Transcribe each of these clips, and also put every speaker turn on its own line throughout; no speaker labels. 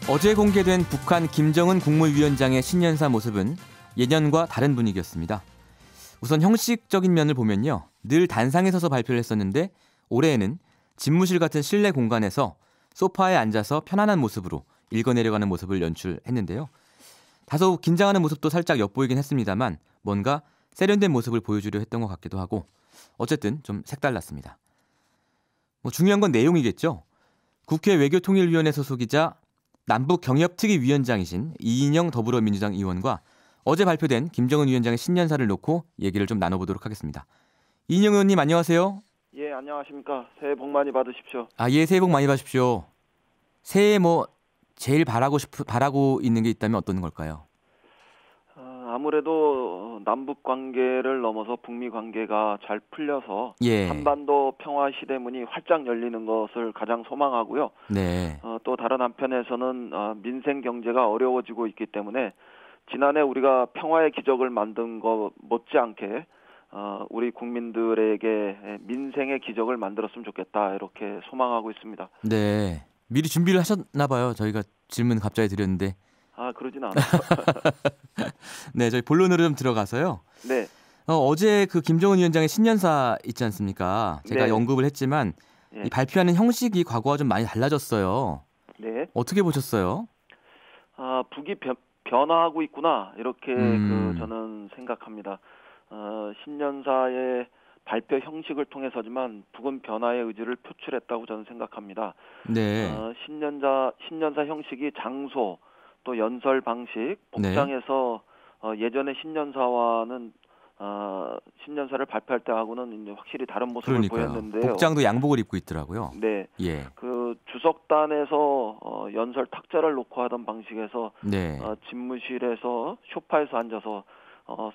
어제 공개된 북한 김정은 국무위원장의 신년사 모습은 예년과 다른 분위기였습니다. 우선 형식적인 면을 보면요. 늘 단상에 서서 발표를 했었는데 올해에는 집무실 같은 실내 공간에서 소파에 앉아서 편안한 모습으로 읽어내려가는 모습을 연출했는데요. 다소 긴장하는 모습도 살짝 엿보이긴 했습니다만 뭔가 세련된 모습을 보여주려 했던 것 같기도 하고 어쨌든 좀 색달랐습니다. 중요한 건 내용이겠죠. 국회 외교통일위원회 소속이자 남북경협특위위원장이신 이인영 더불어민주당 의원과 어제 발표된 김정은 위원장의 신년사를 놓고 얘기를 좀 나눠보도록 하겠습니다. 이인영 의원님 안녕하세요.
예, 안녕하십니까. 새해 복 많이 받으십시오.
예, 새해 복 많이 받으십시오. 새해 제일 바라고 있는 게 있다면 어떤 걸까요?
아무래도 남북 관계를 넘어서 북미 관계가 잘 풀려서
예.
한반도 평화 시대문이 활짝 열리는 것을 가장 소망하고요.
네.
또 다른 한편에서는 민생 경제가 어려워지고 있기 때문에 지난해 우리가 평화의 기적을 만든 것 못지않게 우리 국민들에게 민생의 기적을 만들었으면 좋겠다 이렇게 소망하고 있습니다.
네. 미리 준비를 하셨나 봐요. 저희가 질문 갑자기 드렸는데.
그러진 않아요.
네, 저희 본론으로 좀 들어가서요.
네.
어제 그 김정은 위원장의 신년사 있지 않습니까? 제가
네.
언급을 했지만
네.
이 발표하는 형식이 과거와 좀 많이 달라졌어요.
네.
어떻게 보셨어요?
북이 변화하고 있구나 이렇게 저는 생각합니다. 신년사의 발표 형식을 통해서지만 북은 변화의 의지를 표출했다고 저는 생각합니다.
네.
신년사 형식이 장소 또 연설 방식 복장에서 예전의 신년사와는 신년사를 발표할 때하고는 이제 확실히 다른 모습을 보였는데요.
복장도 양복을 입고 있더라고요.
네.
예.
그 주석단에서 연설 탁자를 놓고 하던 방식에서
네.
집무실에서 소파에서 앉아서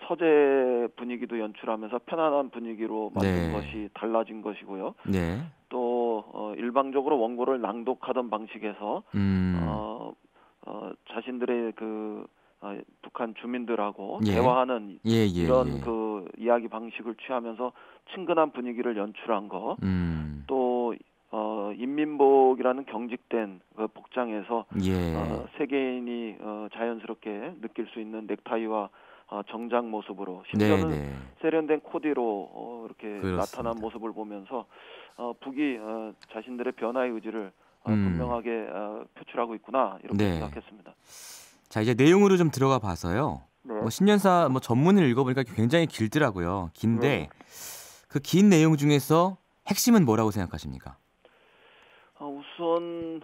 서재 분위기도 연출하면서 편안한 분위기로 만든 것이 달라진 것이고요.
네.
또 일방적으로 원고를 낭독하던 방식에서 자신들의 북한 주민들하고 대화하는 이런 그 이야기 방식을 취하면서 친근한 분위기를 연출한 거. 또 인민복이라는 경직된 그 복장에서 세계인이 자연스럽게 느낄 수 있는 넥타이와 정장 모습으로 심지어는 세련된 코디로 이렇게 나타난 모습을 보면서 북이 자신들의 변화의 의지를 분명하게 표출하고 있구나 이렇게 생각했습니다.
자, 이제 내용으로 좀 들어가 봐서요. 신년사 전문을 읽어보니까 굉장히 길더라고요. 긴데 그 긴 내용 중에서 핵심은 뭐라고 생각하십니까? 우선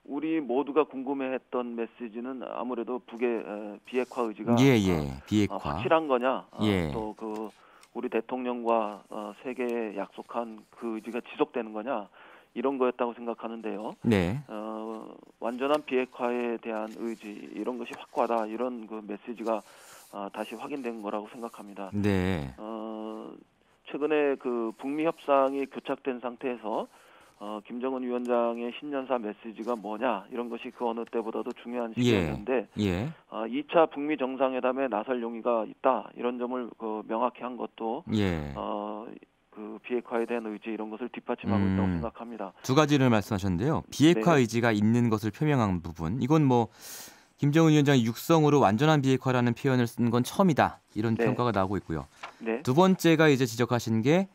우리 모두가 궁금해했던 메시지는 아무래도 북의 비핵화 의지가
비핵화.
확실한 거냐, 또 우리 대통령과 세계에 약속한 그 의지가 지속되는 거냐 이런 거였다고 생각하는데요.
네.
완전한 비핵화에 대한 의지 이런 것이 확고하다 이런 그 메시지가 다시 확인된 거라고 생각합니다.
네.
최근에 그 북미 협상이 교착된 상태에서 김정은 위원장의 신년사 메시지가 뭐냐 이런 것이 그 어느 때보다도 중요한 시기였는데 2차 북미 정상회담에 나설 용의가 있다 이런 점을 명확히 한 것도 그 비핵화에 대한 의지 이런 것을 뒷받침하고 있다고 생각합니다.
두 가지를 말씀하셨는데요. 비핵화 의지가 있는 것을 표명한 부분 이건 김정은 위원장이 육성으로 완전한 비핵화라는 표현을 쓴 건 처음이다 이런 평가가 나오고 있고요. 두 번째가 이제 지적하신 게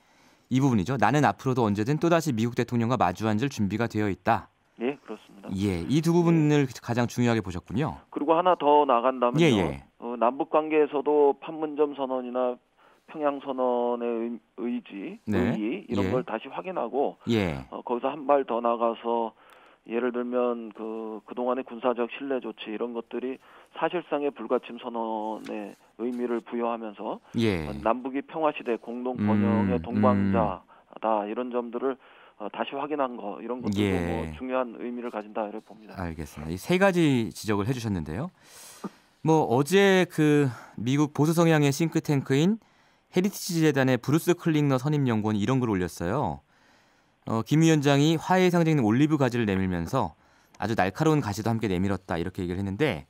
이 부분이죠. 나는 앞으로도 언제든 또다시 미국 대통령과 마주 앉을 준비가 되어 있다.
네, 그렇습니다.
이 두 부분을 가장 중요하게 보셨군요.
그리고 하나 더 나간다면요. 남북 관계에서도 판문점 선언이나 평양 선언의 의의 이런 걸 다시 확인하고 거기서 한 발 더 나가서 예를 들면 그동안의 군사적 신뢰 조치 이런 것들이 사실상의 불가침 선언의 의미를 부여하면서 남북이 평화시대 공동 번영의 동반자다 이런 점들을 다시 확인한 거 이런 것들도 중요한 의미를 가진다 이렇게 봅니다.
알겠습니다. 이 세 가지 지적을 해주셨는데요. 어제 미국 보수 성향의 싱크탱크인 헤리티지 재단의 브루스 클링너 선임 연구원이 이런 글을 올렸어요. 김 위원장이 화해의 상징인 올리브 가지를 내밀면서 아주 날카로운 가지도 함께 내밀었다 이렇게 얘기를 했는데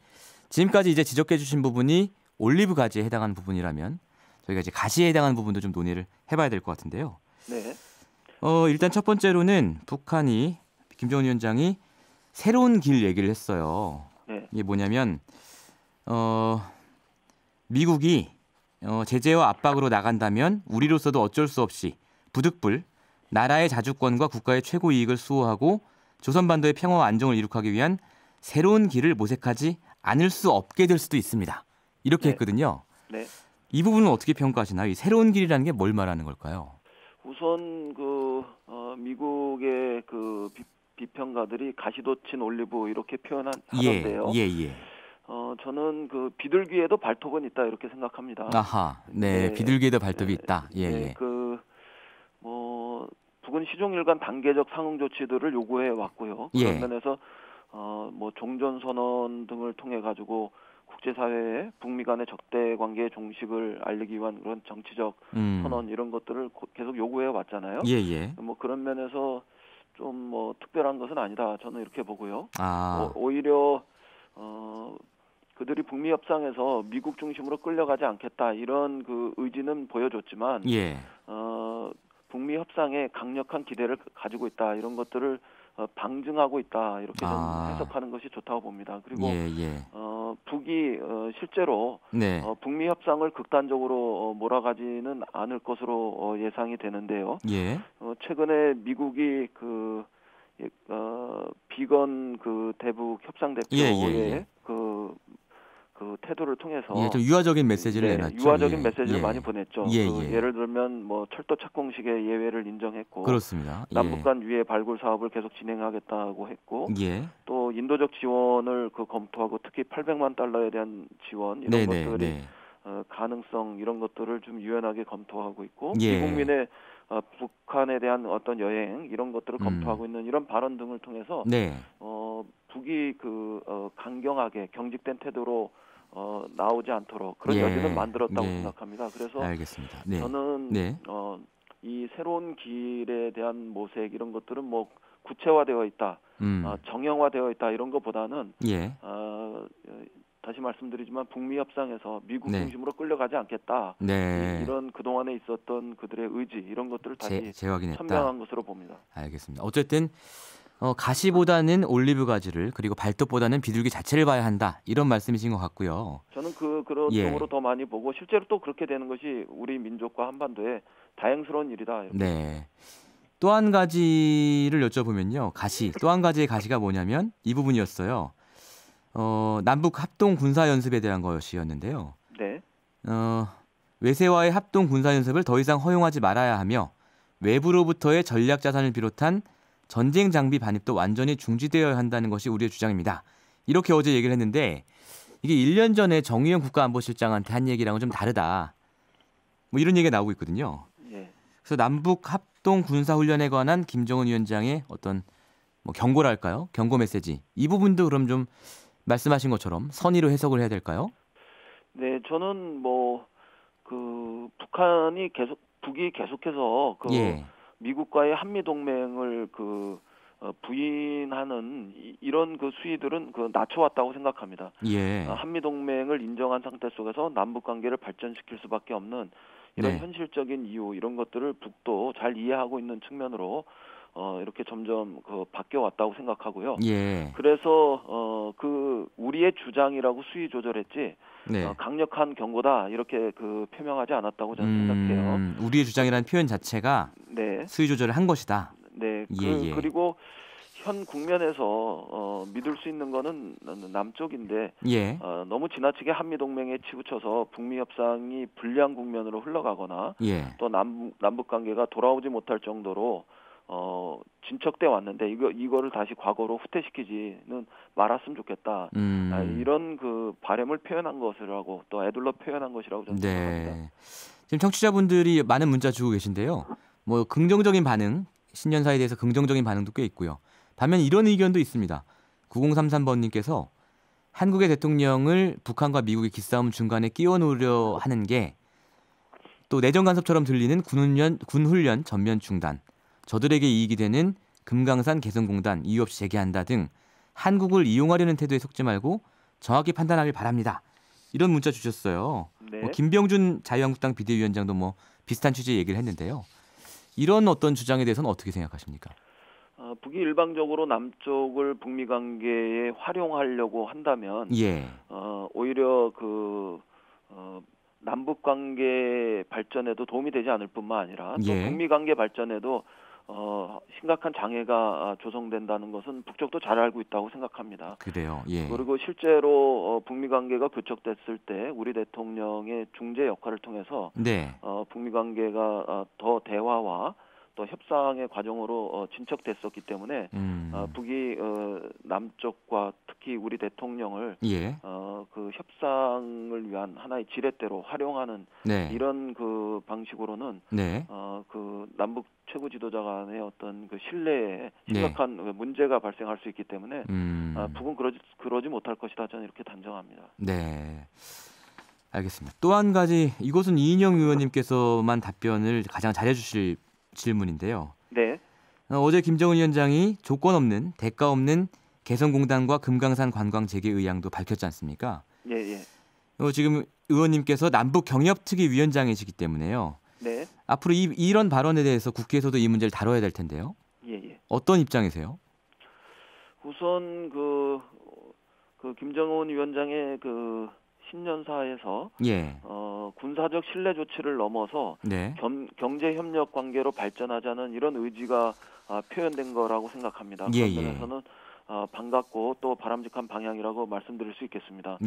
지금까지 이제 지적해 주신 부분이 올리브 가지에 해당하는 부분이라면 저희가 이제 가시에 해당하는 부분도 좀 논의를 해봐야 될 것 같은데요.
네.
일단 첫 번째로는 북한이 김정은 위원장이 새로운 길 얘기를 했어요.
네.
이게 뭐냐면 미국이 제재와 압박으로 나간다면 우리로서도 어쩔 수 없이 부득불 나라의 자주권과 국가의 최고 이익을 수호하고 조선반도의 평화와 안정을 이룩하기 위한 새로운 길을 모색하지 않을 수 없게 될 수도 있습니다. 이렇게
네.
했거든요.
네.
이 부분은 어떻게 평가하시나요? 이 새로운 길이라는 게 뭘 말하는 걸까요?
우선 미국의 비평가들이 가시돋친 올리브 이렇게 표현하던데요.
예.
저는 비둘기에도 발톱은 있다 이렇게 생각합니다.
아하, 네, 비둘기에도 발톱이 있다. 예.
북은 시종일관 단계적 상응 조치들을 요구해 왔고요. 그런 면에서 종전 선언 등을 통해 가지고 국제사회에 북미 간의 적대 관계의 종식을 알리기 위한 그런 정치적 선언 이런 것들을 계속 요구해 왔잖아요.
예.
그런 면에서 좀 특별한 것은 아니다. 저는 이렇게 보고요.
아.
오히려 그들이 북미 협상에서 미국 중심으로 끌려가지 않겠다 이런 의지는 보여줬지만 북미 협상에 강력한 기대를 가지고 있다 이런 것들을 방증하고 있다 이렇게 좀 해석하는 것이 좋다고 봅니다. 그리고 북이 실제로 북미 협상을 극단적으로 몰아가지는 않을 것으로 예상이 되는데요. 최근에 미국이 비건 대북 협상 대표의 태도를 통해서
좀 유화적인 메시지를 내놨죠.
유화적인 메시지를 많이 보냈죠. 예를 들면 철도 착공식의 예외를 인정했고,
그렇습니다.
남북 간 유해 발굴 사업을 계속 진행하겠다고 했고, 또 인도적 지원을 검토하고 특히 800만 달러에 대한 지원 이런 것들이 가능성 이런 것들을 좀 유연하게 검토하고 있고, 미국민의 북한에 대한 어떤 여행 이런 것들을 검토하고 있는 이런 발언 등을 통해서 북이 강경하게 경직된 태도로 나오지 않도록 그런 여지는 만들었다고 생각합니다. 그래서
알겠습니다.
저는 이 새로운 길에 대한 모색 이런 것들은 구체화되어 있다, 정형화되어 있다 이런 것보다는 다시 말씀드리지만 북미 협상에서 미국 중심으로 끌려가지 않겠다. 이런 그동안에 있었던 그들의 의지 이런 것들을 다시 천명한 것으로 봅니다.
알겠습니다. 어쨌든 가시보다는 올리브 가지를 그리고 발톱보다는 비둘기 자체를 봐야 한다. 이런 말씀이신 것 같고요.
저는 그런 쪽으로 더 많이 보고 실제로 또 그렇게 되는 것이 우리 민족과 한반도에 다행스러운 일이다.
또 한 가지를 여쭤보면요. 또 한 가지의 가시가 뭐냐면 이 부분이었어요. 남북 합동 군사 연습에 대한 것이었는데요. 외세와의 합동 군사 연습을 더 이상 허용하지 말아야 하며 외부로부터의 전략 자산을 비롯한 전쟁 장비 반입도 완전히 중지되어야 한다는 것이 우리의 주장입니다. 이렇게 어제 얘기를 했는데 이게 1년 전에 정의용 국가안보실장한테 한 얘기랑은 좀 다르다. 이런 얘기가 나오고 있거든요. 그래서 남북 합동 군사 훈련에 관한 김정은 위원장의 어떤 경고랄까요? 경고 메시지. 이 부분도 그럼 좀 말씀하신 것처럼 선의로 해석을 해야 될까요?
네, 저는 북이 계속해서 미국과의 한미 동맹을 부인하는 이런 수위들은 낮춰왔다고 생각합니다. 한미 동맹을 인정한 상태 속에서 남북 관계를 발전시킬 수밖에 없는 이런 현실적인 이유 이런 것들을 북도 잘 이해하고 있는 측면으로 이렇게 점점 바뀌어 왔다고 생각하고요. 그래서 우리의 주장이라고 수위 조절했지 강력한 경고다 이렇게 표명하지 않았다고 저는 생각해요.
우리의 주장이라는 표현 자체가 수위 조절을 한 것이다.
그리고 현 국면에서 믿을 수 있는 거는 남쪽인데 너무 지나치게 한미 동맹에 치우쳐서 북미 협상이 불리한 국면으로 흘러가거나 또 남북 관계가 돌아오지 못할 정도로 진척돼 왔는데 이거를 다시 과거로 후퇴시키지는 말았으면 좋겠다. 이런 바람을 표현한 것이라고 또 애둘러 표현한 것이라고 저는 생각합니다.
지금 청취자분들이 많은 문자 주고 계신데요. 긍정적인 반응, 신년사에 대해서 긍정적인 반응도 꽤 있고요. 반면 이런 의견도 있습니다. 9033번님께서 한국의 대통령을 북한과 미국의 기싸움 중간에 끼워 넣으려 하는 게 또 내정 간섭처럼 들리는 군훈련 전면 중단, 저들에게 이익이 되는 금강산 개성공단 이유 없이 재개한다 등 한국을 이용하려는 태도에 속지 말고 정확히 판단하길 바랍니다. 이런 문자 주셨어요. 김병준 자유한국당 비대위원장도 비슷한 취지의 얘기를 했는데요. 이런 어떤 주장에 대해서는 어떻게 생각하십니까?
북이 일방적으로 남쪽을 북미 관계에 활용하려고 한다면 오히려 남북 관계 발전에도 도움이 되지 않을 뿐만 아니라 또 북미 관계 발전에도 심각한 장애가 조성된다는 것은 북쪽도 잘 알고 있다고 생각합니다.
그래요.
그리고 실제로 북미 관계가 교착됐을 때 우리 대통령의 중재 역할을 통해서 북미 관계가 더 대화와 또 협상의 과정으로 진척됐었기 때문에 북이 남쪽과 특히 우리 대통령을 그 협상을 위한 하나의 지렛대로 활용하는 이런 그 방식으로는 그 남북 최고 지도자 간의 어떤 그 신뢰에 심각한 문제가 발생할 수 있기 때문에 북은 그러지 못할 것이다. 저는 이렇게 단정합니다.
네. 알겠습니다. 또 한 가지 이것은 이인영 의원님께서만 답변을 가장 잘해주실 질문인데요. 어제 김정은 위원장이 조건 없는 대가 없는 개성공단과 금강산 관광 재개 의향도 밝혔지 않습니까? 지금 의원님께서 남북 경협특위 위원장이시기 때문에요. 앞으로 이런 발언에 대해서 국회에서도 이 문제를 다뤄야 될 텐데요. 어떤 입장이세요?
우선 그 김정은 위원장의 그 신년사에서 군사적 신뢰 조치를 넘어서 경제 협력 관계로 발전하자는 이런 의지가 표현된 거라고 생각합니다. 그런 면에서는 반갑고 또 바람직한 방향이라고 말씀드릴 수 있겠습니다.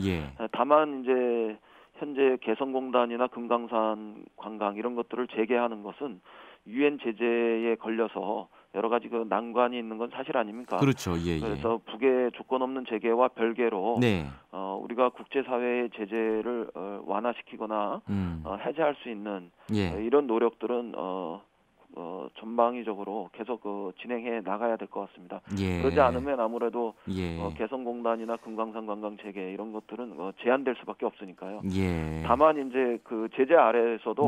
다만 이제 현재 개성공단이나 금강산 관광 이런 것들을 재개하는 것은 유엔 제재에 걸려서 여러 가지 그 난관이 있는 건 사실 아닙니까?
그렇죠.
그래서 북의 조건 없는 재개와 별개로 우리가 국제사회의 제재를 완화시키거나 해제할 수 있는 이런 노력들은 전방위적으로 계속 진행해 나가야 될 것 같습니다. 그러지 않으면 아무래도 개성공단이나 금강산 관광 재개 이런 것들은 제한될 수밖에 없으니까요. 다만 이제 그 제재 아래에서도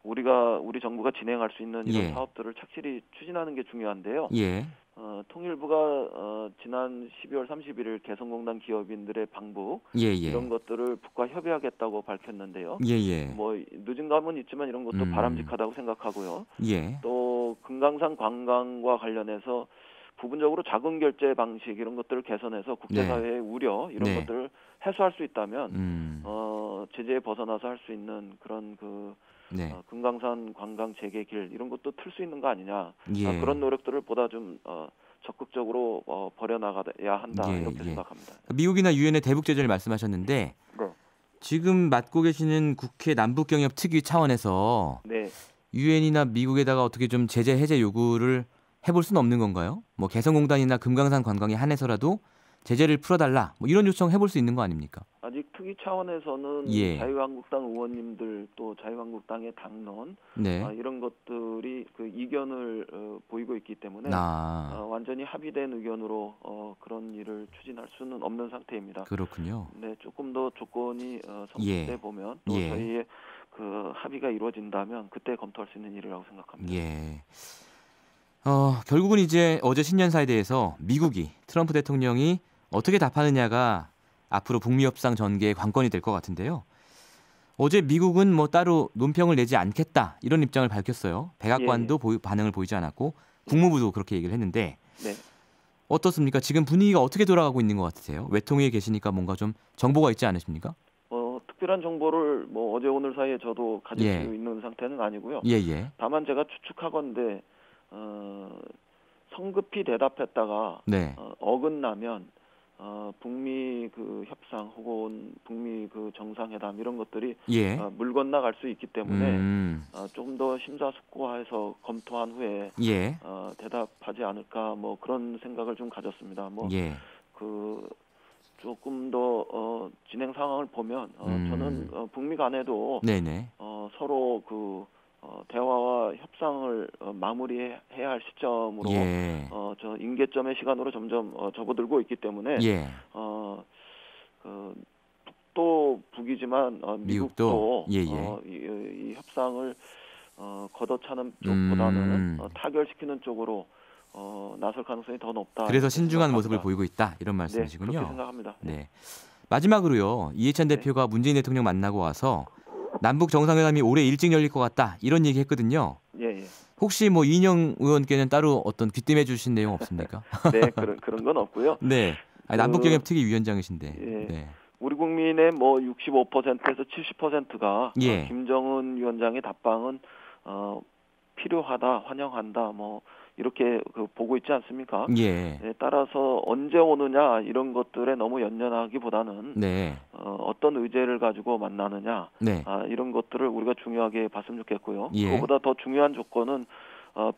우리 정부가 진행할 수 있는 이런 사업들을 착실히 추진하는 게 중요한데요. 통일부가 지난 12월 31일 개성공단 기업인들의 방북 이런 것들을 북과 협의하겠다고 밝혔는데요. 뭐 늦은 감은 있지만 이런 것도 바람직하다고 생각하고요. 또 금강산 관광과 관련해서 부분적으로 자금 결제 방식 이런 것들을 개선해서 국제사회의 우려 이런 것들을 해소할 수 있다면 제재에 벗어나서 할 수 있는 그런 금강산 관광 재개 길 이런 것도 틀 수 있는 거 아니냐. 그런 노력들을 보다 좀 적극적으로 벌여나가야 한다 이렇게 생각합니다.
미국이나 유엔의 대북 제재를 말씀하셨는데 지금 맡고 계시는 국회 남북경협특위 차원에서 유엔이나 미국에다가 어떻게 좀 제재 해제 요구를 해볼 수는 없는 건가요? 뭐 개성공단이나 금강산 관광에 한해서라도 제재를 풀어달라 뭐 이런 요청 해볼 수 있는 거 아닙니까?
아직 특위 차원에서는 자유한국당 의원님들 또 자유한국당의 당론 이런 것들이 그 이견을 보이고 있기 때문에 완전히 합의된 의견으로 그런 일을 추진할 수는 없는 상태입니다.
그렇군요.
조금 더 조건이 성립돼 보면 또 저희의 그 합의가 이루어진다면 그때 검토할 수 있는 일이라고 생각합니다.
결국은 이제 어제 신년사에 대해서 미국이 트럼프 대통령이 어떻게 답하느냐가 앞으로 북미 협상 전개의 관건이 될 것 같은데요. 어제 미국은 뭐 따로 논평을 내지 않겠다 이런 입장을 밝혔어요. 백악관도 반응을 보이지 않았고 국무부도 그렇게 얘기를 했는데 어떻습니까? 지금 분위기가 어떻게 돌아가고 있는 것 같으세요? 외통위에 계시니까 뭔가 좀 정보가 있지 않으십니까?
특별한 정보를 뭐 어제 오늘 사이에 저도 가질 수 있는 상태는 아니고요. 다만 제가 추측하건대 성급히 대답했다가 어긋나면 북미 그 협상 혹은 북미 그 정상회담 이런 것들이 물 건너갈 수 있기 때문에 좀 더 심사숙고해서 검토한 후에 대답하지 않을까 뭐 그런 생각을 좀 가졌습니다. 그 조금 더 진행 상황을 보면 저는 북미 간에도 서로 그 대화와 협상을 마무리해야 할 시점으로 저 임계점의 시간으로 점점 접어들고 있기 때문에 북도 북이지만 미국도 이 협상을 걷어차는 쪽보다는 타결시키는 쪽으로 나설 가능성이 더 높다.
그래서 신중한 모습을 보이고 있다 이런 말씀이시군요.
그렇게 생각합니다.
마지막으로요. 이해찬 대표가 문재인 대통령 만나고 와서 남북 정상회담이 올해 일찍 열릴 것 같다 이런 얘기했거든요. 혹시 뭐 이인영 의원께는 따로 어떤 귀띔해 주신 내용 없습니까?
네, 그런 건 없고요.
네. 남북경협특위 위원장이신데.
예.
네.
우리 국민의 뭐 65%에서 70%가
예.
김정은 위원장의 답방은 필요하다, 환영한다, 뭐 이렇게 보고 있지 않습니까?
예.
네, 따라서 언제 오느냐 이런 것들에 너무 연연하기보다는
네.
어떤 의제를 가지고 만나느냐
네.
이런 것들을 우리가 중요하게 봤으면 좋겠고요.
예.
그거보다 더 중요한 조건은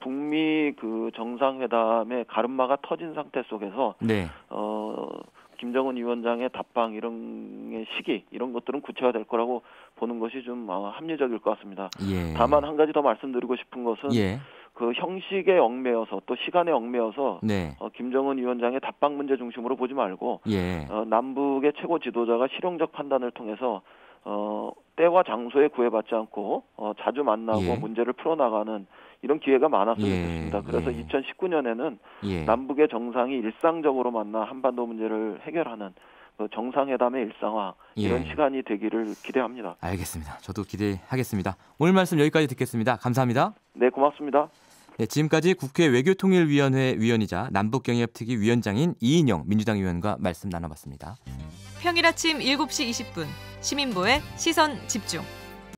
북미 정상회담의 가름막이 터진 상태 속에서
네.
김정은 위원장의 답방 이런 시기 이런 것들은 구체화될 거라고 보는 것이 좀 합리적일 것 같습니다.
예.
다만 한 가지 더 말씀드리고 싶은 것은
예.
그 형식에 얽매여서 또 시간에 얽매여서
네.
김정은 위원장의 답방 문제 중심으로 보지 말고
예.
남북의 최고 지도자가 실용적 판단을 통해서 때와 장소에 구애받지 않고 자주 만나고
예.
문제를 풀어나가는 이런 기회가 많았으면
예.
좋겠습니다. 그래서
예.
2019년에는
예.
남북의 정상이 일상적으로 만나 한반도 문제를 해결하는 정상회담의 일상화 이런 시간이 되기를 기대합니다.
알겠습니다. 저도 기대하겠습니다. 오늘 말씀 여기까지 듣겠습니다. 감사합니다.
네, 고맙습니다.
네, 지금까지 국회 외교통일위원회 위원이자 남북경협특위 위원장인 이인영 민주당 의원과 말씀 나눠봤습니다.
평일 아침 7시 20분 시민보의 시선집중.